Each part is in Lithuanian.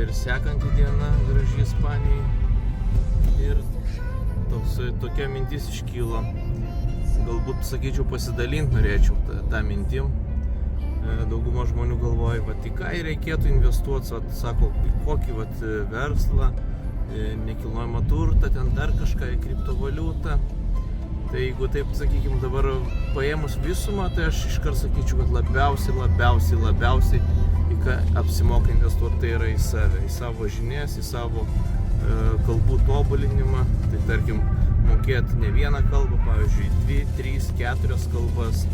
ir sekanti diena graži Ispanijai. Ir tokia mintis iškylo. Galbūt, sakyčiau, pasidalinti norėčiau tą mintim. Dauguma žmonių galvoja, į ką reikėtų investuoti, sako, į kokį verslą, nekilnojamą turtą, ten dar kažką, į kriptovaliutą. Tai jeigu taip, sakykime, dabar paėmus visumą, tai aš iškart sakyčiau, kad labiausiai į ką apsimoka investuoti, tai yra į save, į savo žinias, į savo kalbų tobulinimą. Tai tarkim, mokėti ne vieną kalbą, pavyzdžiui, 2, 3, 4 kalbas.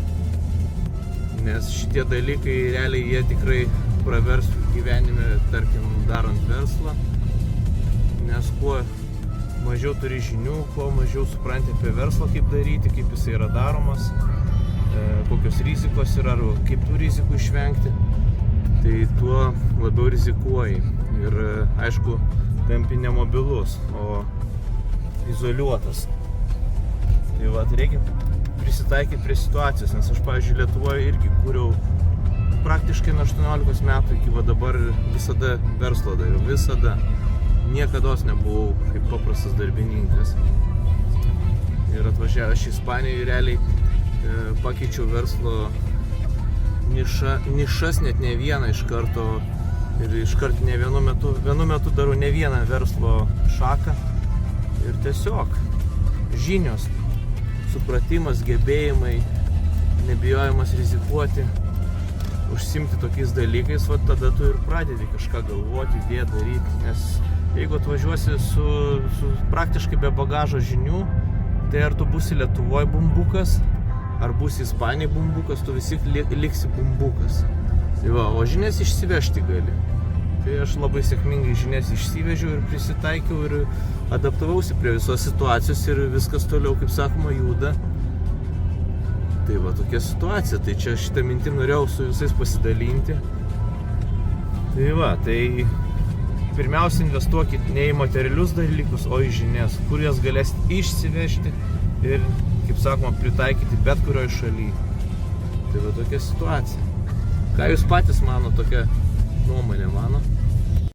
Nes šitie dalykai realiai jie tikrai pravers gyvenime, tarkim, darant verslą. Nes kuo mažiau turi žinių, kuo mažiau supranti apie verslą, kaip daryti, kaip jisai yra daromas, kokios rizikos yra, ar kaip tų rizikų išvengti, tai tuo labiau rizikuoji. Ir aišku, tampi nemobilus, o izoliuotas. Tai reikia prisitaikyti prie situacijos, nes aš, pavyzdžiui, Lietuvoje irgi kūriau praktiškai nuo 18 metų iki dabar visada verslą dariau, visada. Niekados nebuvau kaip paprastas darbininkas. Ir atvažiavęs į Ispaniją realiai pakeičiau verslo nišas, net ne vieną iš karto. Ir iškart ne vienu metu darau ne vieną verslo šaką. Ir tiesiog žinios, supratimas, gebėjimai, nebijojimas rizikuoti, užsimti tokiais dalykais, tada tu ir pradedi kažką galvoti, idėją daryti. Nes jeigu atvažiuosi su praktiškai be bagažo žinių, tai ar tu būsi Lietuvoje bumbukas, ar būsi Ispanijai bumbukas, tu visi liksi bumbukas. Tai o žinias išsivežti gali. Tai aš labai sėkmingai žinias išsivežiau ir prisitaikiau ir adaptavausi prie visos situacijos ir viskas toliau, kaip sakoma, juda. Tai tokia situacija. Tai čia šitą mintį norėjau su visais pasidalinti. Tai pirmiausia, investuokit ne į materialius dalykus, o į žinias, kur jas galėsit išsivežti ir, kaip sakoma, pritaikyti bet kurioje šalyje. Tai tokia situacija. Ką jūs patys mano, tokia nuomonė mano?